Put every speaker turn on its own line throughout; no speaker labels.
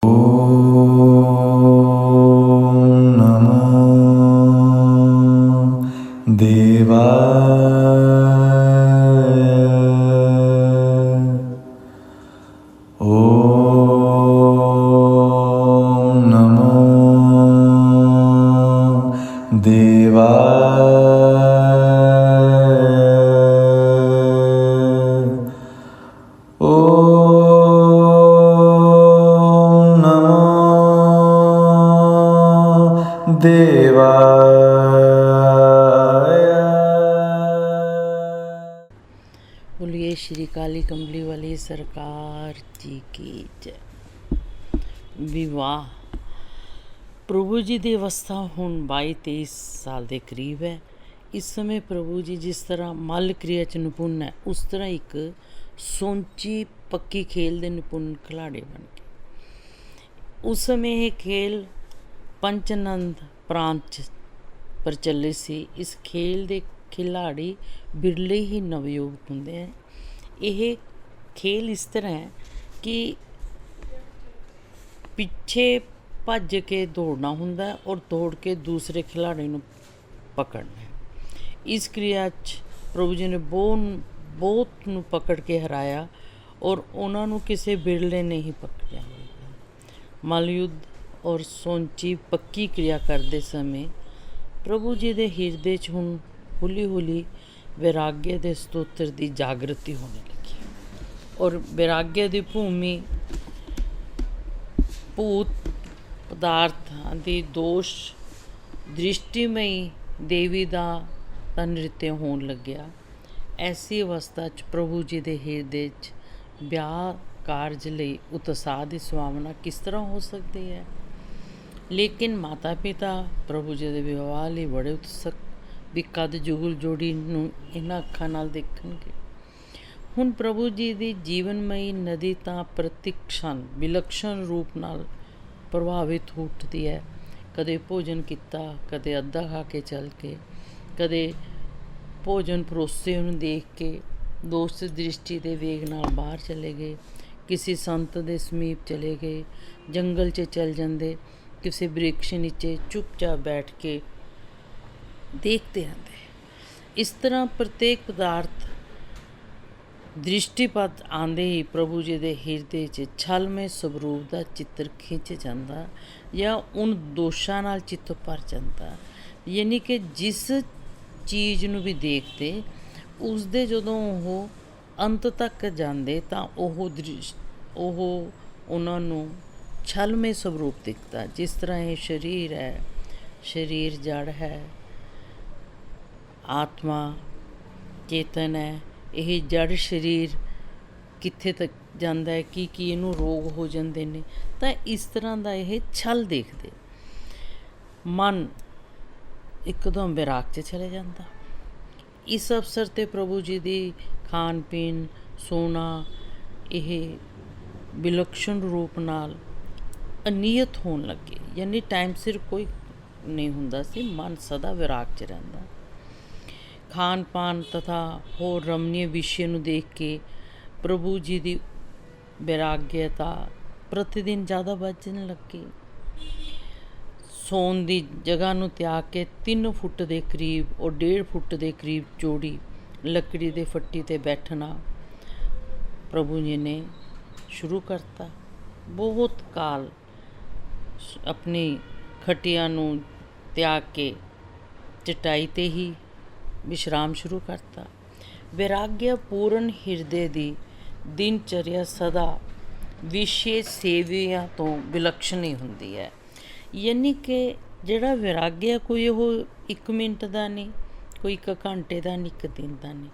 नमो देवाय। ॐ नमो देवाय। ॐ नमो देवाय।
बोलिए श्री काली कमली वाली सरकार जी की जय। विवाह प्रभु जी ਦੀ ਅਵਸਥਾ ਹੁਣ 22-23 ਸਾਲ ਦੇ ਕਰੀਬ ਹੈ। ਇਸ ਸਮੇਂ ਪ੍ਰਭੂ ਜੀ ਜਿਸ ਤਰ੍ਹਾਂ ਮੱਲ ਕਿਰਿਆ 'ਚ ਨਿਪੁੰਨ ਹੈ, ਉਸ ਤਰ੍ਹਾਂ ਇੱਕ ਸੌਂਚੀ ਪੱਕੀ ਖੇਲ ਦੇ ਨਿਪੁੰਨ ਖਿਲਾੜੀ ਬਣ ਗਏ। ਉਸ ਸਮੇਂ ਇਹ ਖੇਲ ਪੰਚਨੰਦ ਪ੍ਰਾਂਤ 'ਚ ਪ੍ਰਚਲਿਤ ਸੀ। ਇਸ ਖੇਲ ਦੇ ਖਿਲਾੜੀ ਬਿਰਲੇ ਹੀ ਨਵਯੁਵਕ ਹੁੰਦੇ ਹੈ। ਇਹ ਖੇਲ ਇਸ ਤਰ੍ਹਾਂ ਹੈ ਕਿ ਪਿੱਛੇ ਭੱਜ ਕੇ ਦੌੜਨਾ ਹੁੰਦਾ ਔਰ ਦੌੜ ਕੇ ਦੂਸਰੇ ਖਿਲਾੜੀ ਨੂੰ ਪਕੜਨਾ ਹੈ। ਇਸ ਕਿਰਿਆ 'ਚ ਪ੍ਰਭੂ ਜੀ ਨੇ ਬਹੁਤ ਨੂੰ ਪਕੜ ਕੇ ਹਰਾਇਆ ਔਰ ਉਹਨਾਂ ਨੂੰ ਕਿਸੇ ਬਿਰਲੇ ਨੇ ਹੀ ਪਕੜਿਆ ਹੋਵੇਗਾ। ਮੱਲ ਯੁੱਧ ਔਰ ਸੌਂਚੀ ਪੱਕੀ ਕਿਰਿਆ ਕਰਦੇ ਸਮੇਂ ਪ੍ਰਭੂ ਜੀ ਦੇ ਹਿਰਦੇ 'ਚ ਹੁਣ ਹੌਲੀ ਹੌਲੀ ਵੈਰਾਗਿਆ ਦੇ ਸਤੋਤਰ ਦੀ ਜਾਗਰਤੀ ਹੋਣੇ ਲੱਗੀ ਔਰ ਵੈਰਾਗਿਆ ਦੀ ਭੂਮੀ ਭੂਤ ਪਦਾਰਥਾਂ ਦੀ ਦੋਸ਼ ਦ੍ਰਿਸ਼ਟੀਮਈ ਦੇਵੀ ਦਾ ਨ੍ਰਿਤਯ ਹੋਣ ਲੱਗਿਆ। ਐਸੀ ਅਵਸਥਾ 'ਚ ਪ੍ਰਭੂ ਜੀ ਦੇ ਹਿਰਦੇ 'ਚ ਵਿਆਹ ਕਾਰਜ ਲਈ ਉਤਸ਼ਾਹ ਦੀ ਸੁਭਾਵਨਾ ਕਿਸ ਤਰ੍ਹਾਂ ਹੋ ਸਕਦੀ ਹੈ। ਲੇਕਿਨ ਮਾਤਾ ਪਿਤਾ ਪ੍ਰਭੂ ਜੀ ਦੇ ਵਿਵਾਹ ਲਈ ਬੜੇ ਉਤਸੁਕ ਵੀ ਕਦ ਜੁਗਲ ਜੋੜੀ ਨੂੰ ਇਹਨਾਂ ਅੱਖਾਂ ਨਾਲ ਦੇਖਣਗੇ। ਹੁਣ ਪ੍ਰਭੂ ਜੀ ਦੀ ਜੀਵਨਮਈ ਨਦੀ ਤਾਂ ਪ੍ਰਤੀਕਸ਼ਣ ਵਿਲੱਖਣ ਰੂਪ ਨਾਲ ਪ੍ਰਭਾਵਿਤ ਹੋ ਉੱਠਦੀ ਹੈ। ਕਦੇ ਭੋਜਨ ਕੀਤਾ, ਕਦੇ ਅੱਧਾ ਖਾ ਕੇ ਚੱਲ ਕੇ, ਕਦੇ ਭੋਜਨ ਪਰੋਸੇ ਨੂੰ ਦੇਖ ਕੇ ਦੋਸਤ ਦ੍ਰਿਸ਼ਟੀ ਦੇ ਵੇਗ ਨਾਲ ਬਾਹਰ ਚਲੇ ਗਏ, ਕਿਸੇ ਸੰਤ ਦੇ ਸਮੀਪ ਚਲੇ ਗਏ, ਜੰਗਲ 'ਚ ਚਲ ਜਾਂਦੇ, ਕਿਸੇ ਬ੍ਰਿਕਸ਼ ਨੀਚੇ ਚੁੱਪਚਾਪ ਬੈਠ ਕੇ ਦੇਖਦੇ ਰਹਿੰਦੇ। ਇਸ ਤਰ੍ਹਾਂ ਪ੍ਰਤੇਕ ਪਦਾਰਥ ਦ੍ਰਿਸ਼ਟੀਪਤ ਆਉਂਦੇ ਹੀ ਪ੍ਰਭੂ ਜੀ ਦੇ ਹਿਰਦੇ 'ਚ ਛਲਮੇ ਸਵਰੂਪ ਦਾ ਚਿੱਤਰ ਖਿੱਚ ਜਾਂਦਾ ਜਾਂ ਉਨ ਦੋਸ਼ਾਂ ਨਾਲ ਚਿੱਤ ਭਰ ਜਾਂਦਾ। ਯਾਨੀ ਕਿ ਜਿਸ ਚੀਜ਼ ਨੂੰ ਵੀ ਦੇਖਦੇ ਉਸਦੇ ਜਦੋਂ ਉਹ ਅੰਤ ਤੱਕ ਜਾਂਦੇ ਤਾਂ ਉਹ ਉਹਨਾਂ ਨੂੰ ਛਲਮੇ ਸਵਰੂਪ ਦਿਖਦਾ। ਜਿਸ ਤਰ੍ਹਾਂ ਇਹ ਸਰੀਰ ਹੈ, ਸਰੀਰ ਜੜ ਹੈ, ਆਤਮਾ ਚੇਤਨ ਹੈ। ਇਹ ਜੜ ਸਰੀਰ ਕਿੱਥੇ ਤੱਕ ਜਾਂਦਾ ਹੈ, ਕੀ ਇਹਨੂੰ ਰੋਗ ਹੋ ਜਾਂਦੇ ਨੇ, ਤਾਂ ਇਸ ਤਰ੍ਹਾਂ ਦਾ ਇਹ ਛਲ ਦੇਖਦੇ। ਮਨ ਇੱਕਦਮ ਵਿਰਾਗ 'ਚ ਚਲੇ ਜਾਂਦਾ। ਇਸ ਅਵਸਰ 'ਤੇ ਪ੍ਰਭੂ ਜੀ ਦੀ ਖਾਣ ਪੀਣ ਸੋਣਾ ਇਹ ਵਿਲੱਖਣ ਰੂਪ ਨਾਲ ਅਨਿਯਤ ਹੋਣ ਲੱਗੇ। ਯਾਨੀ ਟਾਈਮ ਸਿਰ ਕੋਈ ਨਹੀਂ ਹੁੰਦਾ ਸੀ, ਮਨ ਸਦਾ ਵਿਰਾਗ 'ਚ ਰਹਿੰਦਾ। ਖਾਣ ਪਾਨ ਤਥਾ ਹੋਰ ਰਮਣੀय ਵਿਸ਼ੇ ਨੂੰ ਦੇਖ ਕੇ ਪ੍ਰਭੂ ਜੀ ਦੀ ਵੈਰਾਗਿਅਤਾ ਪ੍ਰਤੀਦਿਨ ਜ਼ਿਆਦਾ ਵੱਧਣ ਲੱਗੀ। ਸੌਣ ਦੀ ਜਗ੍ਹਾ ਨੂੰ ਤਿਆਗ ਕੇ 3 ਫੁੱਟ ਦੇ ਕਰੀਬ ਔਰ 1.5 ਫੁੱਟ ਦੇ ਕਰੀਬ ਚੌੜੀ ਲੱਕੜੀ ਦੇ ਫੱਟੀ 'ਤੇ ਬੈਠਣਾ ਪ੍ਰਭੂ ਜੀ ਨੇ ਸ਼ੁਰੂ ਕਰਤਾ। ਬਹੁਤ ਕਾਲ ਆਪਣੀ ਖਟੀਆਂ ਨੂੰ ਤਿਆਗ ਕੇ ਚਟਾਈ 'ਤੇ ਹੀ ਵਿਸ਼ਰਾਮ ਸ਼ੁਰੂ ਕਰਤਾ। ਵੈਰਾਗਿਆ ਪੂਰਨ ਹਿਰਦੇ ਦੀ ਦਿਨਚਰਿਆ ਸਦਾ ਵਿਸ਼ੇ ਸੇਵਿਆਂ ਤੋਂ ਵਿਲੱਖਣ ਹੀ ਹੁੰਦੀ ਹੈ। ਯਾਨੀ ਕਿ ਜਿਹੜਾ ਵੈਰਾਗਿਆ ਕੋਈ ਉਹ 1 ਮਿੰਟ ਦਾ ਨਹੀਂ, ਕੋਈ 1 ਘੰਟੇ ਦਾ ਨਹੀਂ, 1 ਦਿਨ ਦਾ ਨਹੀਂ,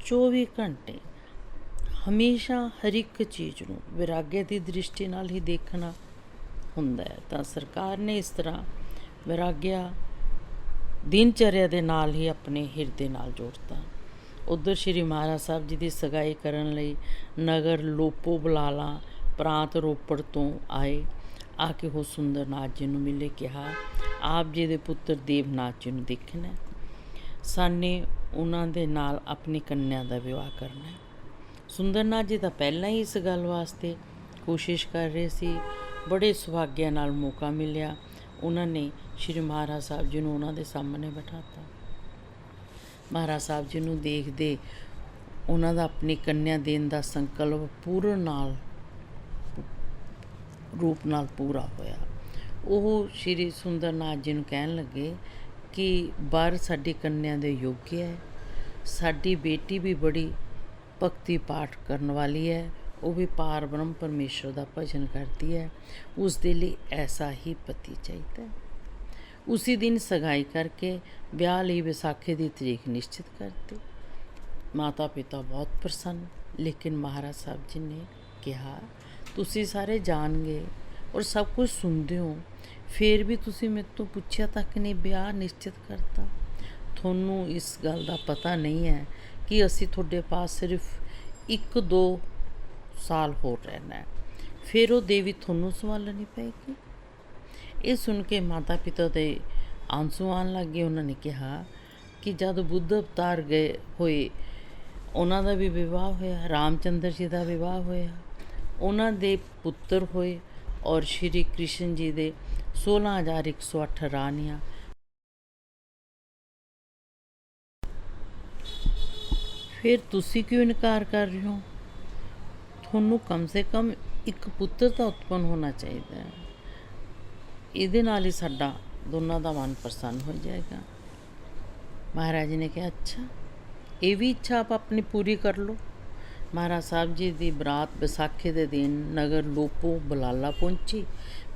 24 ਘੰਟੇ ਹਮੇਸ਼ਾ ਹਰ ਇੱਕ ਚੀਜ਼ ਨੂੰ ਵੈਰਾਗਿਆ ਦੀ ਦ੍ਰਿਸ਼ਟੀ ਨਾਲ ਹੀ ਦੇਖਣਾ ਹੁੰਦਾ ਹੈ। ਤਾਂ ਸਰਕਾਰ ਨੇ ਇਸ ਤਰ੍ਹਾਂ ਵੈਰਾਗਿਆ ਦਿਨਚਰਿਆ ਦੇ ਨਾਲ ਹੀ ਆਪਣੇ ਹਿਰਦੇ ਨਾਲ ਜੋੜਤਾ। ਉੱਧਰ ਸ਼੍ਰੀ ਮਹਾਰਾਜ ਸਾਹਿਬ ਜੀ ਦੀ ਸਗਾਈ ਕਰਨ ਲਈ ਨਗਰ ਲੋਪੋ ਬਲਾਲਾ ਪ੍ਰਾਂਤ ਰੋਪੜ ਤੋਂ ਆਏ। ਆ ਕੇ ਉਹ ਸੁੰਦਰਨਾਥ ਜੀ ਨੂੰ ਮਿਲੇ, ਕਿਹਾ ਆਪ ਜੀ ਦੇ ਪੁੱਤਰ ਦੇਵਨਾਥ ਜੀ ਨੂੰ ਦੇਖਣਾ, ਸਾਨੇ ਉਹਨਾਂ ਦੇ ਨਾਲ ਆਪਣੀ ਕੰਨਿਆ ਦਾ ਵਿਆਹ ਕਰਨਾ। ਸੁੰਦਰਨਾਥ ਜੀ ਤਾਂ ਪਹਿਲਾਂ ਹੀ ਇਸ ਗੱਲ ਵਾਸਤੇ ਕੋਸ਼ਿਸ਼ ਕਰ ਰਹੇ ਸੀ। ਬੜੇ ਸੁਭਾਗਿਆ ਨਾਲ ਮੌਕਾ ਮਿਲਿਆ। ਉਹਨਾਂ ਨੇ ਸ਼੍ਰੀ ਮਹਾਰਾਜ ਸਾਹਿਬ ਜੀ ਨੂੰ ਉਹਨਾਂ ਦੇ ਸਾਹਮਣੇ ਬਿਠਾਤਾ। ਮਹਾਰਾਜ ਸਾਹਿਬ ਜੀ ਨੂੰ ਦੇਖਦੇ ਉਹਨਾਂ ਦਾ ਆਪਣੀ ਕੰਨਿਆ ਦੇਣ ਦਾ ਸੰਕਲਪ ਪੂਰਨ ਰੂਪ ਨਾਲ ਪੂਰਾ ਹੋਇਆ। ਉਹ ਸ਼੍ਰੀ ਸੁੰਦਰਨਾਥ ਜੀ ਨੂੰ ਕਹਿਣ ਲੱਗੇ ਕਿ ਵਰ ਸਾਡੀ ਕੰਨਿਆ ਦੇ ਯੋਗ ਹੈ, ਸਾਡੀ ਬੇਟੀ ਵੀ ਬੜੀ ਭਗਤੀ ਪਾਠ ਕਰਨ ਵਾਲੀ ਹੈ, ਉਹ ਵੀ ਪਾਰ ਬ੍ਰਹਮ ਪਰਮੇਸ਼ਰ ਦਾ ਭਜਨ ਕਰਦੀ ਹੈ, ਉਸ ਦੇ ਲਈ ਐਸਾ ਹੀ ਪਤੀ ਚਾਹੀਦਾ ਹੈ। ਉसी दिन सगाई करके ब्याह ਲਈ ਵਿਸਾਖੀ ਦੀ ਤਰੀਕ ਨਿਸ਼ਚਿਤ ਕਰਤੀ। ਮਾਤਾ ਪਿਤਾ ਬਹੁਤ ਪ੍ਰਸੰਨ, ਲੇਕਿਨ ਮਹਾਰਾਜ ਸਾਹਿਬ ਜੀ ਨੇ ਕਿਹਾ ਤੁਸੀਂ ਸਾਰੇ ਜਾਣਗੇ ਔਰ ਸਭ ਕੁਝ ਸੁਣਦੇ ਹੋ, ਫਿਰ ਵੀ ਤੁਸੀਂ ਮੇਰੇ ਤੋਂ ਪੁੱਛਿਆ ਤੱਕ ਨਹੀਂ ਵਿਆਹ ਨਿਸ਼ਚਿਤ ਕਰਤਾ। ਤੁਹਾਨੂੰ ਇਸ ਗੱਲ ਦਾ ਪਤਾ ਨਹੀਂ ਹੈ ਕਿ ਅਸੀਂ ਤੁਹਾਡੇ ਪਾਸ ਸਿਰਫ 1-2 ਸਾਲ ਹੋਰ ਰਹਿਣਾ ਹੈ, ਫਿਰ ਉਹ ਦੇਵੀ ਤੁਹਾਨੂੰ ਸੰਭਾਲਣੀ ਪਏਗੀ। ਇਹ ਸੁਣ ਕੇ ਮਾਤਾ ਪਿਤਾ ਦੇ ਆਂਸੂ ਆਉਣ ਲੱਗ ਗਏ। ਉਹਨਾਂ ਨੇ ਕਿਹਾ ਕਿ ਜਦ ਬੁੱਧ ਅਵਤਾਰ ਗਏ ਹੋਏ ਉਹਨਾਂ ਦਾ ਵੀ ਵਿਵਾਹ ਹੋਇਆ, ਰਾਮਚੰਦਰ ਜੀ ਦਾ ਵਿਵਾਹ ਹੋਇਆ, ਉਹਨਾਂ ਦੇ ਪੁੱਤਰ ਹੋਏ ਔਰ ਸ਼੍ਰੀ ਕ੍ਰਿਸ਼ਨ ਜੀ ਦੇ 16,108 ਰਾਣੀਆਂ। ਫਿਰ ਤੁਸੀਂ ਕਿਉਂ ਇਨਕਾਰ ਕਰ ਰਹੇ ਹੋ? ਤੁਹਾਨੂੰ ਕਮ ਸੇ ਕਮ ਇੱਕ ਪੁੱਤਰ ਤਾਂ ਉਤਪੰਨ ਹੋਣਾ ਚਾਹੀਦਾ ਹੈ। ਇਹਦੇ ਨਾਲ ਹੀ ਸਾਡਾ ਦੋਨਾਂ ਦਾ ਮਨ ਪ੍ਰਸੰਨ ਹੋ ਜਾਏਗਾ। ਮਹਾਰਾਜ ਜੀ ਨੇ ਕਿਹਾ ਅੱਛਾ, ਇਹ ਵੀ ਇੱਛਾ ਆਪ ਆਪਣੀ ਪੂਰੀ ਕਰ ਲਓ। ਮਹਾਰਾਜ ਸਾਹਿਬ ਜੀ ਦੀ ਬਰਾਤ ਵਿਸਾਖੀ ਦੇ ਦਿਨ ਨਗਰ ਲੋਪੋ ਬਲਾਲਾ ਪਹੁੰਚੀ।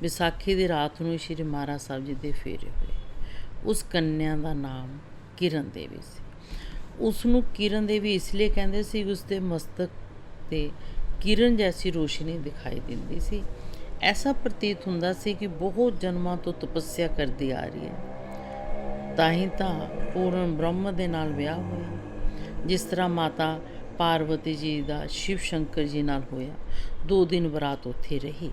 ਵਿਸਾਖੀ ਦੀ ਰਾਤ ਨੂੰ ਸ਼੍ਰੀ ਮਹਾਰਾਜ ਸਾਹਿਬ ਜੀ ਦੇ ਫੇਰੇ ਹੋਏ। ਉਸ ਕੰਨਿਆ ਦਾ ਨਾਮ ਕਿਰਨ ਦੇਵੀ ਸੀ। ਉਸ ਨੂੰ ਕਿਰਨ ਦੇਵੀ ਇਸ ਲਈ ਕਹਿੰਦੇ ਸੀ, ਉਸ ਦੇ ਮਸਤਕ 'ਤੇ ਕਿਰਨ ਜੈਸੀ ਰੋਸ਼ਨੀ ਦਿਖਾਈ ਦਿੰਦੀ ਸੀ। ਐਸਾ ਪ੍ਰਤੀਤ ਹੁੰਦਾ ਸੀ ਕਿ ਬਹੁਤ ਜਨਮਾਂ ਤੋਂ ਤਪੱਸਿਆ ਕਰਦੀ ਆ ਰਹੀ ਹੈ। ਤਾਂ ਹੀ ਤਾਂ ਪੂਰਨ ਬ੍ਰਹਮ ਦੇ ਨਾਲ ਵਿਆਹ ਹੋਇਆ। ਜਿਸ ਤਰ੍ਹਾਂ ਮਾਤਾ ਪਾਰਵਤੀ ਜੀ ਦਾ ਸ਼ਿਵ ਸ਼ੰਕਰ ਜੀ ਨਾਲ ਹੋਇਆ। 2 ਦਿਨ ਬਰਾਤ ਉੱਥੇ ਰਹੀ।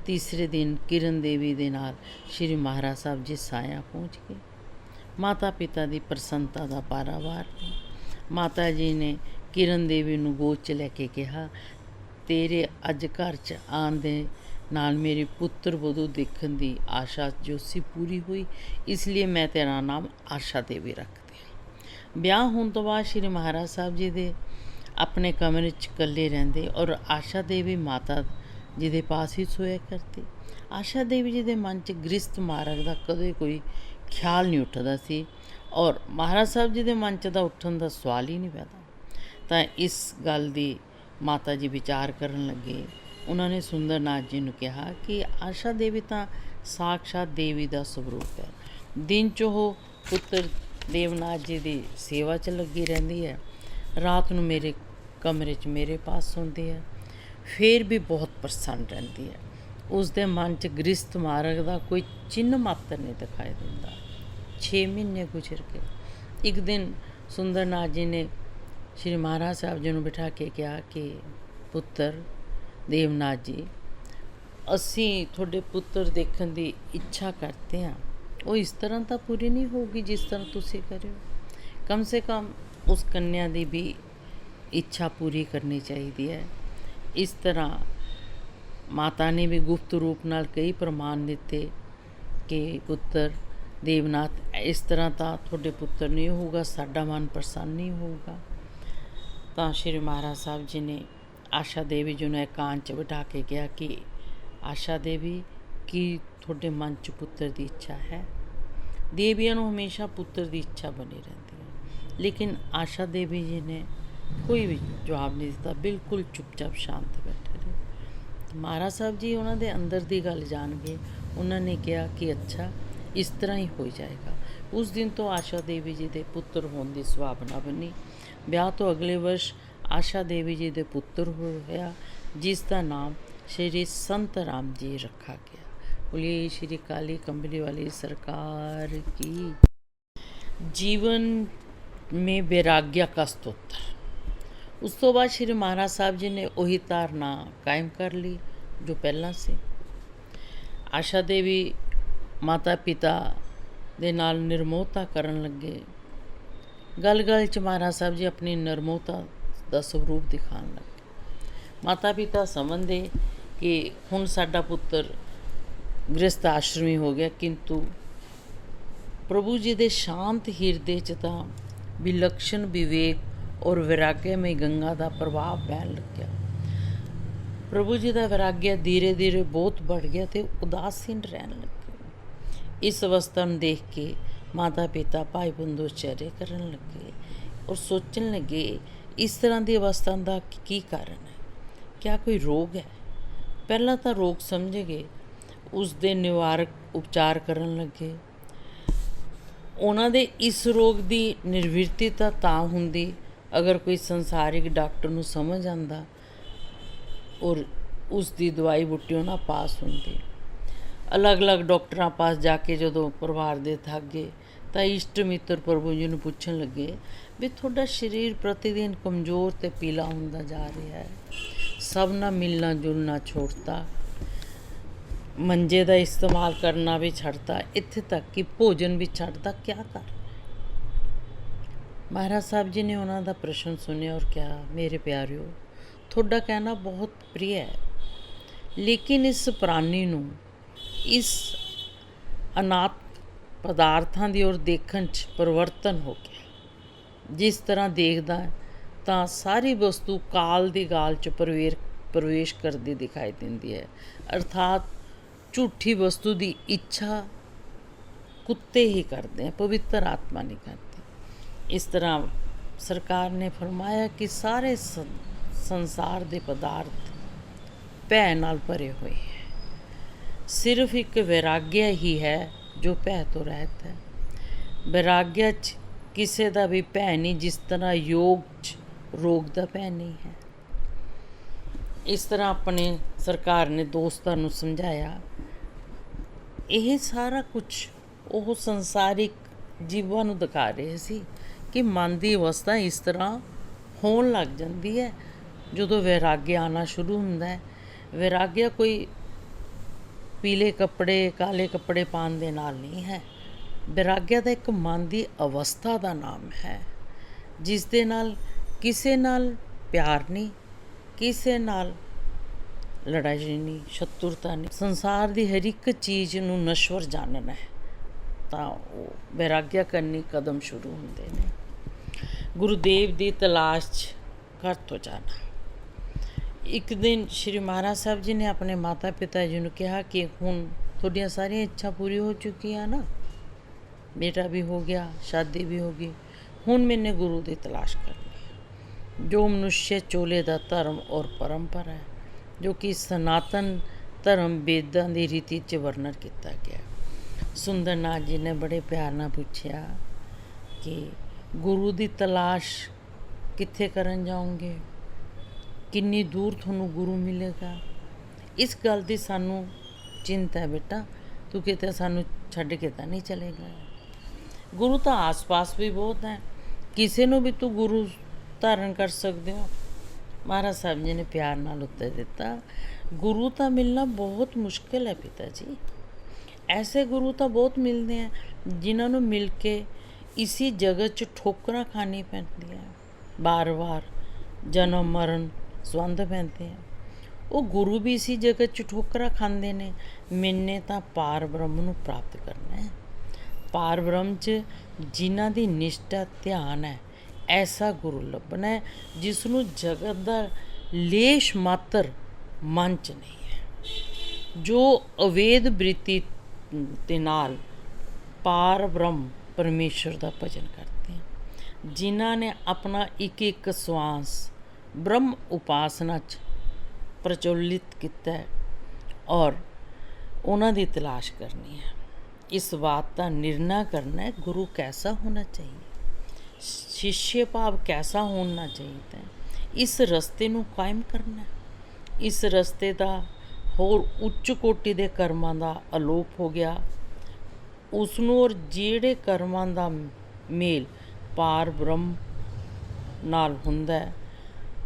ਤੀਸਰੇ ਦਿਨ ਕਿਰਨ ਦੇਵੀ ਦੇ ਨਾਲ ਸ਼੍ਰੀ ਮਹਾਰਾਜ ਸਾਹਿਬ ਜੀ ਸਾਇਆ ਪਹੁੰਚ ਗਏ। ਮਾਤਾ ਪਿਤਾ ਦੀ ਪ੍ਰਸੰਨਤਾ ਦਾ ਪਾਰਾਵਾਰ ਨਹੀਂ। ਮਾਤਾ ਜੀ ਨੇ ਕਿਰਨ ਦੇਵੀ ਨੂੰ ਗੋਦ 'ਚ ਲੈ ਕੇ ਕਿਹਾ, ਤੇਰੇ ਅੱਜ ਘਰ 'ਚ ਆਉਣ ਦੇ ਨਾਲ ਮੇਰੀ ਪੁੱਤਰ ਵਧੂ ਦੇਖਣ ਦੀ ਆਸ਼ਾ ਜੋ ਸੀ ਪੂਰੀ ਹੋਈ, ਇਸ ਲਈ ਮੈਂ ਤੇਰਾ ਨਾਮ ਆਸ਼ਾ ਦੇਵੀ ਰੱਖਦੀ ਹਾਂ। ਵਿਆਹ ਹੋਣ ਤੋਂ ਬਾਅਦ ਸ਼੍ਰੀ ਮਹਾਰਾਜ ਸਾਹਿਬ ਜੀ ਦੇ ਆਪਣੇ ਕਮਰੇ 'ਚ ਇਕੱਲੇ ਰਹਿੰਦੇ ਔਰ ਆਸ਼ਾ ਦੇਵੀ ਮਾਤਾ ਜੀ ਦੇ ਪਾਸ ਹੀ ਸੋਇਆ ਕਰਦੀ। ਆਸ਼ਾ ਦੇਵੀ ਜੀ ਦੇ ਮਨ 'ਚ ਗ੍ਰਸਥ ਮਾਰਗ ਦਾ ਕਦੇ ਕੋਈ ਖਿਆਲ ਨਹੀਂ ਉੱਠਦਾ ਸੀ ਔਰ ਮਹਾਰਾਜ ਸਾਹਿਬ ਜੀ ਦੇ ਮਨ 'ਚ ਤਾਂ ਉੱਠਣ ਦਾ ਸਵਾਲ ਹੀ ਨਹੀਂ ਪੈਦਾ। ਤਾਂ ਇਸ ਗੱਲ ਦੀ ਮਾਤਾ ਜੀ ਵਿਚਾਰ ਕਰਨ ਲੱਗੇ। ਉਹਨਾਂ ਨੇ ਸੁੰਦਰਨਾਥ ਜੀ ਨੂੰ ਕਿਹਾ ਕਿ ਆਸ਼ਾ ਦੇਵੀ ਤਾਂ ਸਾਕਸ਼ਾਤ ਦੇਵੀ ਦਾ ਸਰੂਪ ਹੈ। ਦਿਨ 'ਚ ਉਹ ਪੁੱਤਰ ਦੇਵਨਾਥ ਜੀ ਦੀ ਸੇਵਾ 'ਚ ਲੱਗੀ ਰਹਿੰਦੀ ਹੈ, ਰਾਤ ਨੂੰ ਮੇਰੇ ਕਮਰੇ 'ਚ ਮੇਰੇ ਪਾਸ ਸੌਂਦੀ ਹੈ, ਫਿਰ ਵੀ ਬਹੁਤ ਪ੍ਰਸੰਨ ਰਹਿੰਦੀ ਹੈ। ਉਸ ਦੇ ਮਨ 'ਚ ਗ੍ਰਸਥ ਮਾਰਗ ਦਾ ਕੋਈ ਚਿੰਨ੍ਹ ਮਾਤਰ ਨਹੀਂ ਦਿਖਾਈ ਦਿੰਦਾ। 6 ਮਹੀਨੇ ਗੁਜ਼ਰ ਗਏ। ਇੱਕ ਦਿਨ ਸੁੰਦਰਨਾਥ ਜੀ ਨੇ ਸ਼੍ਰੀ ਮਹਾਰਾਜ ਸਾਹਿਬ ਜੀ ਨੂੰ ਬਿਠਾ ਕੇ ਕਿਹਾ ਕਿ ਪੁੱਤਰ ਦੇਵਨਾਥ ਜੀ, ਅਸੀਂ ਤੁਹਾਡੇ ਪੁੱਤਰ ਦੇਖਣ ਦੀ ਇੱਛਾ ਕਰਦੇ ਹਾਂ। ਉਹ ਇਸ ਤਰ੍ਹਾਂ ਤਾਂ ਪੂਰੀ ਨਹੀਂ ਹੋਊਗੀ ਜਿਸ ਤਰ੍ਹਾਂ ਤੁਸੀਂ ਕਰਿਓ। ਕਮ ਸੇ ਕਮ ਉਸ ਕੰਨਿਆ ਦੀ ਵੀ ਇੱਛਾ ਪੂਰੀ ਕਰਨੀ ਚਾਹੀਦੀ ਹੈ। ਇਸ ਤਰ੍ਹਾਂ ਮਾਤਾ ਨੇ ਵੀ ਗੁਪਤ ਰੂਪ ਨਾਲ ਕਈ ਪ੍ਰਮਾਣ ਦਿੱਤੇ ਕਿ ਪੁੱਤਰ ਦੇਵਨਾਥ, ਇਸ ਤਰ੍ਹਾਂ ਤਾਂ ਤੁਹਾਡੇ ਪੁੱਤਰ ਨਹੀਂ ਹੋਊਗਾ, ਸਾਡਾ ਮਨ ਪ੍ਰਸੰਨ ਨਹੀਂ ਹੋਊਗਾ। ਤਾਂ ਸ਼੍ਰੀ ਮਹਾਰਾਜ ਸਾਹਿਬ ਜੀ ਨੇ ਆਸ਼ਾ ਦੇਵੀ ਜੀ ਨੂੰ ਇਕਾਂਤ 'ਚ ਬਿਠਾ ਕੇ ਕਿਹਾ ਕਿ ਆਸ਼ਾ ਦੇਵੀ, ਕੀ ਤੁਹਾਡੇ ਮਨ 'ਚ ਪੁੱਤਰ ਦੀ ਇੱਛਾ ਹੈ? ਦੇਵੀਆਂ ਨੂੰ ਹਮੇਸ਼ਾ ਪੁੱਤਰ ਦੀ ਇੱਛਾ ਬਣੀ ਰਹਿੰਦੀ ਹੈ, ਲੇਕਿਨ ਆਸ਼ਾ ਦੇਵੀ ਜੀ ਨੇ ਕੋਈ ਵੀ ਜਵਾਬ ਨਹੀਂ ਦਿੱਤਾ, ਬਿਲਕੁਲ ਚੁੱਪਚਾਪ ਸ਼ਾਂਤ ਬੈਠੇ ਰਹੇ। ਮਹਾਰਾਜ ਸਾਹਿਬ ਜੀ ਉਹਨਾਂ ਦੇ ਅੰਦਰ ਦੀ ਗੱਲ ਜਾਣ ਗਏ। ਉਹਨਾਂ ਨੇ ਕਿਹਾ ਕਿ ਅੱਛਾ, ਇਸ ਤਰ੍ਹਾਂ ਹੀ ਹੋ ਜਾਏਗਾ। ਉਸ ਦਿਨ ਤੋਂ ਆਸ਼ਾ ਦੇਵੀ ਜੀ ਦੇ ਪੁੱਤਰ ਹੋਣ ਦੀ ਸੰਭਾਵਨਾ ਬਣੀ। ਵਿਆਹ ਤੋਂ ਅਗਲੇ ਵਰਸ਼ ਆਸ਼ਾ ਦੇਵੀ ਜੀ ਦੇ ਪੁੱਤਰ ਹੋਇਆ, ਜਿਸ ਦਾ ਨਾਮ ਸ਼੍ਰੀ ਸੰਤ ਰਾਮ ਜੀ ਰੱਖਾ ਗਿਆ। बोलिए श्री काली कंबली वाली सरकार की। जीवन में वैराग्य का स्तोत्र। उस तो बाद श्री महाराज साहब जी ने वही धारणा कायम कर ली जो पहला से। आशा देवी माता पिता दे नाल निर्मोहता करन लगे। गल गल च महाराज साहब जी अपनी निर्मोहता का स्वरूप दिखाने लगे। माता पिता समझते कि हुण साडा पुत्तर ਗ੍ਰਸਥ ਆਸ਼ਰਮੀ ਹੋ ਗਿਆ, ਕਿੰਤੂ ਪ੍ਰਭੂ ਜੀ ਦੇ ਸ਼ਾਂਤ ਹਿਰਦੇ 'ਚ ਤਾਂ ਵਿਲક્ષਣ ਵਿਵੇਕ ਔਰ ਵਿਰਾਗਿਆਮਈ ਗੰਗਾ ਦਾ ਪ੍ਰਭਾਵ ਪੈਣ ਲੱਗਿਆ। ਪ੍ਰਭੂ ਜੀ ਦਾ ਵਿਰਾਗਿਆ ਧੀਰੇ ਧੀਰੇ ਬਹੁਤ बढ़ ਗਿਆ ਤੇ ਉਦਾਸੀਨ ਰਹਿਣ ਲੱਗੇ। ਇਸ ਅਵਸਥਾ ਨੂੰ ਦੇਖ ਕੇ ਮਾਤਾ ਪਿਤਾ ਭਾਈ ਬੰਧੂ ਚਰਚਾ ਕਰਨ ਲੱਗੇ ਔਰ ਸੋਚਣ ਲੱਗੇ ਇਸ ਤਰ੍ਹਾਂ ਦੀ ਅਵਸਥਾ ਦਾ ਕੀ ਕਾਰਨ ਹੈ, ਕਿਆ ਕੋਈ ਰੋਗ ਹੈ। ਪਹਿਲਾਂ ਤਾਂ ਰੋਗ ਸਮਝ ਗਏ, ਉਸ ਦੇ ਨਿਵਾਰਕ ਉਪਚਾਰ ਕਰਨ ਲੱਗੇ। ਉਹਨਾਂ ਦੇ ਇਸ ਰੋਗ ਦੀ ਨਿਰਵਿਰਤੀ ਤਾਂ ਹੁੰਦੀ ਅਗਰ ਕੋਈ ਸੰਸਾਰਿਕ ਡਾਕਟਰ ਨੂੰ ਸਮਝ ਆਉਂਦਾ ਔਰ ਉਸ ਦੀ ਦਵਾਈ ਬੂਟੀ ਉਹਨਾਂ ਪਾਸ ਹੁੰਦੀ। ਅਲੱਗ-ਅਲੱਗ ਡਾਕਟਰਾਂ ਪਾਸ ਜਾ ਕੇ ਜਦੋਂ ਪਰਿਵਾਰ ਦੇ ਥੱਕ ਗਏ ਤਾਂ ਇਸ਼ਟ ਮਿੱਤਰ ਪ੍ਰਭੂ ਜੀ ਨੂੰ ਪੁੱਛਣ ਲੱਗੇ ਵੀ ਤੁਹਾਡਾ ਸਰੀਰ ਪ੍ਰਤੀ ਦਿਨ ਕਮਜ਼ੋਰ ਤੇ ਪੀਲਾ ਹੁੰਦਾ ਜਾ ਰਿਹਾ ਹੈ, ਸਭ ਨਾਲ ਮਿਲਣਾ ਜੁਲਣਾ ਛੋੜਤਾ, ਮੰਜੇ ਦਾ ਇਸਤੇਮਾਲ ਕਰਨਾ ਵੀ ਛੱਡਤਾ, ਇੱਥੇ ਤੱਕ ਕਿ ਭੋਜਨ ਵੀ ਛੱਡਤਾ, ਕਿਆ ਕਰ। ਮਹਾਰਾਜ ਸਾਹਿਬ ਜੀ ਨੇ ਉਹਨਾਂ ਦਾ ਪ੍ਰਸ਼ਨ ਸੁਣਿਆ ਔਰ ਕਿਹਾ, ਮੇਰੇ ਪਿਆਰਿਓ, ਤੁਹਾਡਾ ਕਹਿਣਾ ਬਹੁਤ ਪ੍ਰਿय ਹੈ, ਲੇਕਿਨ ਇਸ ਪ੍ਰਾਣੀ ਨੂੰ ਇਸ ਅਨਾਤ ਪਦਾਰਥਾਂ ਦੀ ਔਰ ਦੇਖਣ 'ਚ ਪਰਿਵਰਤਨ ਹੋ ਗਿਆ। ਜਿਸ ਤਰ੍ਹਾਂ ਦੇਖਦਾ ਤਾਂ ਸਾਰੀ ਵਸਤੂ ਕਾਲ ਦੀ ਗਾਲ 'ਚ ਪ੍ਰਵੇਸ਼ ਕਰਦੀ ਦਿਖਾਈ ਦਿੰਦੀ ਹੈ, ਅਰਥਾਤ ਝੂਠੀ ਵਸਤੂ ਦੀ ਇੱਛਾ ਕੁੱਤੇ ਹੀ ਕਰਦੇ हैं, ਪਵਿੱਤਰ ਆਤਮਾ ਨਹੀਂ ਕਰਦੀ। ਇਸ ਤਰ੍ਹਾਂ ਸਰਕਾਰ ਨੇ ਫਰਮਾਇਆ ਕਿ ਸਾਰੇ ਸੰਸਾਰ ਦੇ ਪਦਾਰਥ ਭੈ ਨਾਲ ਭਰੇ ਹੋਏ ਹੈ, ਸਿਰਫ ਇੱਕ ਵੈਰਾਗਿਆ ਹੀ ਹੈ ਜੋ ਭੈ ਤੋਂ ਰਹਿਤ ਹੈ। ਵੈਰਾਗਿਆ 'ਚ ਕਿਸੇ ਦਾ ਵੀ ਭੈ ਨਹੀਂ, ਜਿਸ ਤਰ੍ਹਾਂ ਯੋਗ 'ਚ ਰੋਗ ਦਾ ਭੈ ਨਹੀਂ ਹੈ। ਇਸ ਤਰ੍ਹਾਂ ਆਪਣੇ ਸਰਕਾਰ ਨੇ ਦੋਸਤਾਂ ਨੂੰ ਸਮਝਾਇਆ। ਇਹ ਸਾਰਾ ਕੁਝ ਉਹ ਸੰਸਾਰਿਕ ਜੀਵਾਂ ਨੂੰ ਦਿਖਾ ਰਹੇ ਸੀ ਕਿ ਮਨ ਦੀ ਅਵਸਥਾ ਇਸ ਤਰ੍ਹਾਂ ਹੋਣ ਲੱਗ ਜਾਂਦੀ ਹੈ ਜਦੋਂ ਵੈਰਾਗਿਆ ਆਉਣਾ ਸ਼ੁਰੂ ਹੁੰਦਾ ਹੈ। ਵੈਰਾਗਿਆ ਕੋਈ ਪੀਲੇ ਕੱਪੜੇ ਕਾਲੇ ਕੱਪੜੇ ਪਾਉਣ ਦੇ ਨਾਲ ਨਹੀਂ ਹੈ। ਵੈਰਾਗਿਆ ਦਾ ਇੱਕ ਮਨ ਦੀ ਅਵਸਥਾ ਦਾ ਨਾਮ ਹੈ, ਜਿਸ ਦੇ ਨਾਲ ਕਿਸੇ ਨਾਲ ਪਿਆਰ ਨਹੀਂ, ਕਿਸੇ ਨਾਲ ਲੜਾਈ ਨਹੀਂ, ਸ਼ਤਰੂਤਾ ਨਹੀਂ, ਸੰਸਾਰ ਦੀ ਹਰ ਇੱਕ ਚੀਜ਼ ਨੂੰ ਨਸ਼ਵਰ ਜਾਣਨਾ ਹੈ, ਤਾਂ ਉਹ ਵੈਰਾਗਿਆ ਕਰਨੀ ਕਦਮ ਸ਼ੁਰੂ ਹੁੰਦੇ ਨੇ। ਗੁਰੂਦੇਵ ਦੀ ਤਲਾਸ਼ 'ਚ ਘਰ ਤੋਂ ਜਾਣਾ। ਇੱਕ ਦਿਨ ਸ਼੍ਰੀ ਮਹਾਰਾਜ ਸਾਹਿਬ ਜੀ ਨੇ ਆਪਣੇ ਮਾਤਾ ਪਿਤਾ ਜੀ ਨੂੰ ਕਿਹਾ ਕਿ ਹੁਣ ਤੁਹਾਡੀਆਂ ਸਾਰੀਆਂ ਇੱਛਾ ਪੂਰੀ ਹੋ ਚੁੱਕੀਆਂ ਨਾ, ਬੇਟਾ ਵੀ ਹੋ ਗਿਆ, ਸ਼ਾਦੀ ਵੀ ਹੋ ਗਈ, ਹੁਣ ਮੈਨੇ ਗੁਰੂ ਦੀ ਤਲਾਸ਼ ਕਰਨੀ ਹੈ, ਜੋ ਮਨੁੱਖ ਚੋਲੇ ਦਾ ਧਰਮ ਔਰ ਪਰੰਪਰਾ ਹੈ, ਜੋ ਕਿ ਸਨਾਤਨ ਧਰਮ ਵੇਦਾਂ ਦੀ ਰੀਤੀ 'ਚ ਵਰਣਨ ਕੀਤਾ ਗਿਆ। ਸੁੰਦਰ ਨਾਥ ਜੀ ਨੇ ਬੜੇ ਪਿਆਰ ਨਾਲ ਪੁੱਛਿਆ ਕਿ ਗੁਰੂ ਦੀ ਤਲਾਸ਼ ਕਿੱਥੇ ਕਰਨ ਜਾਓਗੇ, ਕਿੰਨੀ ਦੂਰ ਤੁਹਾਨੂੰ ਗੁਰੂ ਮਿਲੇਗਾ। ਇਸ ਗੱਲ ਦੀ ਸਾਨੂੰ ਚਿੰਤਾ ਹੈ ਬੇਟਾ, ਤੂੰ ਕਿਤੇ ਸਾਨੂੰ ਛੱਡ ਕੇ ਤਾਂ ਨਹੀਂ ਚਲੇਗਾ। ਗੁਰੂ ਤਾਂ ਆਸ-ਪਾਸ ਵੀ ਬਹੁਤ ਹੈ, ਕਿਸੇ ਨੂੰ ਵੀ ਤੂੰ ਗੁਰੂ ਧਾਰਨ ਕਰ ਸਕਦੇ ਹੋ। ਮਹਾਰਾਜ ਸਾਹਿਬ ਜੀ ਨੇ ਪਿਆਰ ਨਾਲ ਉੱਤਰ ਦਿੱਤਾ, ਗੁਰੂ ਤਾਂ ਮਿਲਣਾ ਬਹੁਤ ਮੁਸ਼ਕਿਲ ਹੈ ਪਿਤਾ ਜੀ। ਐਸੇ ਗੁਰੂ ਤਾਂ ਬਹੁਤ ਮਿਲਦੇ हैं ਜਿਨ੍ਹਾਂ ਨੂੰ ਮਿਲ ਕੇ ਇਸੀ ਜਗਤ 'ਚ ਠੋਕਰਾਂ ਖਾਣੀ ਪੈਂਦੀਆਂ, ਬਾਰ-ਬਾਰ ਜਨਮ ਮਰਨ ਸੰਬੰਧ ਪੈਂਦੇ ਆ। ਉਹ ਗੁਰੂ ਵੀ ਇਸੀ ਜਗਤ 'ਚ ਠੋਕਰਾਂ ਖਾਂਦੇ ਨੇ। ਮੈਨੇ ਤਾਂ ਪਾਰ ਬ੍ਰਹਮ ਨੂੰ ਪ੍ਰਾਪਤ ਕਰਨਾ ਹੈ। ਪਾਰ ਬ੍ਰਹਮ 'ਚ ਜਿਨ੍ਹਾਂ ਦੀ ਨਿਸ਼ਠਾ ਧਿਆਨ ਹੈ, ਐਸਾ ਗੁਰੂ ਲੱਭਣਾ ਹੈ ਜਿਸ ਨੂੰ ਜਗਤ ਦਾ ਲੇਸ਼ ਮਾਤਰ ਮਨ 'ਚ ਨਹੀਂ ਹੈ, ਜੋ ਅਵੇਦ ਬ੍ਰਿਤੀ ਦੇ ਨਾਲ ਪਾਰ ਬ੍ਰਹਮ ਪਰਮੇਸ਼ਰ ਦਾ ਭਜਨ ਕਰਦੇ ਹਨ, ਜਿਨ੍ਹਾਂ ਨੇ ਆਪਣਾ ਇੱਕ ਇੱਕ ਸਵਾਸ ਬ੍ਰਹਮ ਉਪਾਸਨਾ 'ਚ ਪ੍ਰਚਲਿਤ ਕੀਤਾ ਹੈ ਔਰ ਉਹਨਾਂ ਦੀ ਤਲਾਸ਼ ਕਰਨੀ ਹੈ। ਇਸ ਬਾਤ ਦਾ ਨਿਰਣਾ ਕਰਨਾ ਹੈ ਗੁਰੂ कैसा होना चाहिए, शिष्य भाव कैसा होना चाहिए। इस रस्ते ਨੂੰ ਕਾਇਮ ਕਰਨਾ, ਇਸ ਰਸਤੇ ਦਾ ਹੋਰ ਉੱਚ ਕੋਟੀ ਦੇ ਕਰਮਾਂ ਦਾ ਅਲੋਪ ਹੋ ਗਿਆ, ਉਸ ਨੂੰ ਔਰ ਜਿਹੜੇ ਕਰਮਾਂ ਦਾ ਮੇਲ ਪਾਰ ਬ੍ਰਹਮ ਨਾਲ ਹੁੰਦਾ ਹੈ,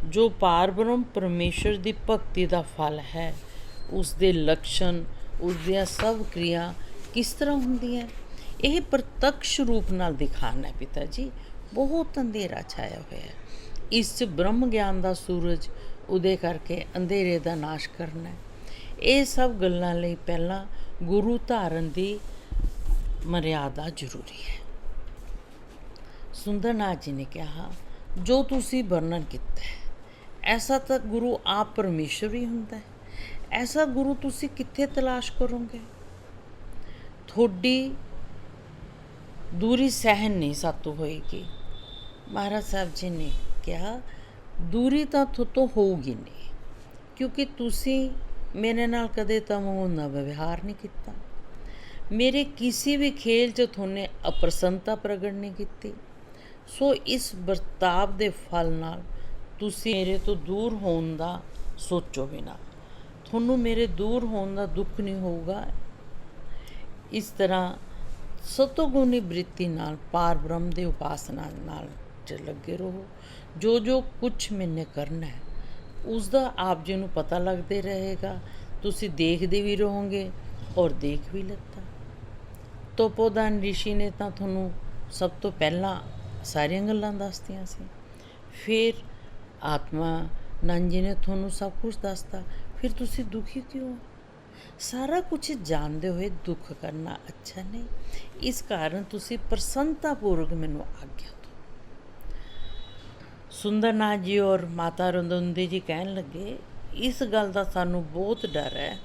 ਜੋ ਪਾਰ ਬ੍ਰਹਮ ਪਰਮੇਸ਼ਰ ਦੀ ਭਗਤੀ ਦਾ ਫਲ ਹੈ, ਉਸ ਦੇ ਲਕਸ਼ਣ, ਉਸ ਦੀਆਂ ਸਭ ਕਿਰਿਆ ਕਿਸ ਤਰ੍ਹਾਂ ਹੁੰਦੀਆਂ, ਇਹ ਪ੍ਰਤੱਖ ਰੂਪ ਨਾਲ ਦਿਖਾਣਾ ਹੈ ਪਿਤਾ ਜੀ। ਬਹੁਤ ਅੰਧੇਰਾ ਛਾਇਆ ਹੋਇਆ ਹੈ, ਇਸ 'ਚ ਬ੍ਰਹਮ ਗਿਆਨ ਦਾ ਸੂਰਜ ਉਦੇ ਕਰਕੇ ਅੰਧੇਰੇ ਦਾ ਨਾਸ਼ ਕਰਨਾ ਹੈ। ਇਹ ਸਭ ਗੱਲਾਂ ਲਈ ਪਹਿਲਾਂ ਗੁਰੂ ਧਾਰਨ ਦੀ ਮਰਿਆਦਾ ਜ਼ਰੂਰੀ ਹੈ। ਸੁੰਦਰਨਾਥ ਜੀ ਨੇ ਕਿਹਾ, ਜੋ ਤੁਸੀਂ ਵਰਣਨ ਕੀਤਾ ਹੈ, ਐਸਾ ਤਾਂ ਗੁਰੂ ਆਪ ਪਰਮੇਸ਼ਰ ਹੀ ਹੁੰਦਾ ਹੈ। ਐਸਾ ਗੁਰੂ ਤੁਸੀਂ ਕਿੱਥੇ ਤਲਾਸ਼ ਕਰੋਗੇ? ਤੁਹਾਡੀ ਦੂਰੀ ਸਹਿਨ ਨਹੀਂ ਸਾਤੋਂ ਹੋਏਗੀ। ਮਹਾਰਾਜ ਸਾਹਿਬ ਜੀ ਨੇ ਕਿਹਾ, ਦੂਰੀ ਤਾਂ ਤੁਹਾਤੋਂ ਹੋਊਗੀ ਨਹੀਂ, ਕਿਉਂਕਿ ਤੁਸੀਂ ਮੇਰੇ ਨਾਲ ਕਦੇ ਤਮੋਨ ਦਾ ਵਿਵਹਾਰ ਨਹੀਂ ਕੀਤਾ। ਮੇਰੇ ਕਿਸੇ ਵੀ ਖੇਲ 'ਚ ਤੁਹਾਨੇ ਅਪ੍ਰਸੰਨਤਾ ਪ੍ਰਗਟ ਨਹੀਂ ਕੀਤੀ। ਸੋ ਇਸ ਵਰਤਾਵ ਦੇ ਫਲ ਨਾਲ ਤੁਸੀਂ ਮੇਰੇ ਤੋਂ ਦੂਰ ਹੋਣ ਦਾ ਸੋਚੋ ਵੀ ਨਾ। ਤੁਹਾਨੂੰ ਮੇਰੇ ਦੂਰ ਹੋਣ ਦਾ ਦੁੱਖ ਨਹੀਂ ਹੋਊਗਾ। ਇਸ ਤਰ੍ਹਾਂ ਸਤੋਗੁਣੀ ਬ੍ਰਿਤੀ ਨਾਲ ਪਾਰ ਬ੍ਰਹਮ ਦੇ ਉਪਾਸਨਾ ਨਾਲ ਲੱਗੇ ਰਹੋ। ਜੋ ਜੋ ਕੁਛ ਮੈਨੇ ਕਰਨਾ ਹੈ ਉਸ ਦਾ ਆਪ ਜੀ ਨੂੰ ਪਤਾ ਲੱਗਦੇ ਰਹੇਗਾ। ਤੁਸੀਂ ਦੇਖਦੇ ਵੀ ਰਹੋਗੇ ਔਰ ਦੇਖ ਵੀ ਲਿੱਤਾ। ਤਪੋਦਾਨ ਰਿਸ਼ੀ ਨੇ ਤਾਂ ਤੁਹਾਨੂੰ ਸਭ ਤੋਂ ਪਹਿਲਾਂ ਸਾਰੀਆਂ ਗੱਲਾਂ ਦੱਸਤੀਆਂ ਸੀ। ਫਿਰ ਆਤਮਾ ਨੰਦ ਜੀ ਨੇ ਤੁਹਾਨੂੰ ਸਭ ਕੁਛ ਦੱਸਤਾ। ਫਿਰ ਤੁਸੀਂ ਦੁਖੀ ਕਿਉਂ ਹੋ? ਸਾਰਾ ਕੁਛ ਜਾਣਦੇ ਹੋਏ ਦੁੱਖ ਕਰਨਾ ਅੱਛਾ ਨਹੀਂ। ਇਸ ਕਾਰਨ ਤੁਸੀਂ ਪ੍ਰਸੰਨਤਾਪੂਰਵਕ ਮੈਨੂੰ ਆਗਿਆ ਦਿਓ। ਸੁੰਦਰਨਾਥ ਜੀ ਔਰ ਮਾਤਾ ਰੁੰਦੁੰਦੀ ਜੀ ਕਹਿਣ ਲੱਗੇ, ਇਸ ਗੱਲ ਦਾ ਸਾਨੂੰ ਬਹੁਤ ਡਰ ਹੈ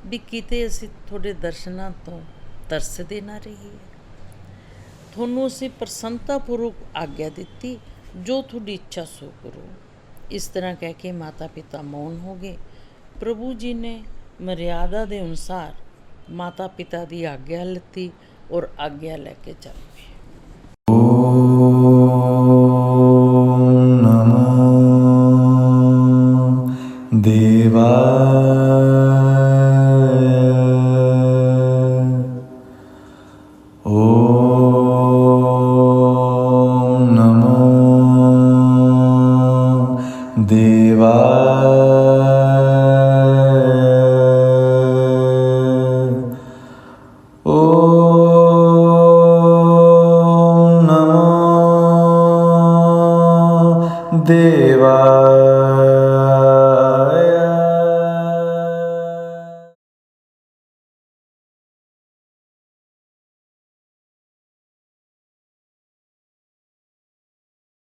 ਵੀ ਕਿਤੇ ਅਸੀਂ ਤੁਹਾਡੇ ਦਰਸ਼ਨਾਂ ਤੋਂ ਤਰਸਦੇ ਨਾ ਰਹੀਏ। ਤੁਹਾਨੂੰ ਅਸੀਂ ਪ੍ਰਸੰਨਤਾਪੂਰਵਕ ਆਗਿਆ ਦਿੱਤੀ, ਜੋ ਤੁਹਾਡੀ ਇੱਛਾ ਸੋ ਕਰੋ। ਇਸ ਤਰ੍ਹਾਂ ਕਹਿ ਕੇ ਮਾਤਾ ਪਿਤਾ ਮੌਨ ਹੋ ਗਏ। ਪ੍ਰਭੂ ਜੀ ਨੇ ਮਰਿਆਦਾ ਦੇ ਅਨੁਸਾਰ ਮਾਤਾ ਪਿਤਾ ਦੀ ਆਗਿਆ ਲਿੱਤੀ ਔਰ ਆਗਿਆ ਲੈ ਕੇ ਚੱਲ ਪਏ।
ਓਮ ਨਮੋ ਦੇਵਾయ। ਓਮ ਨਮੋ ਦੇਵਾయ। ਓਮ ਨਮੋ ਦੇਵਾయ।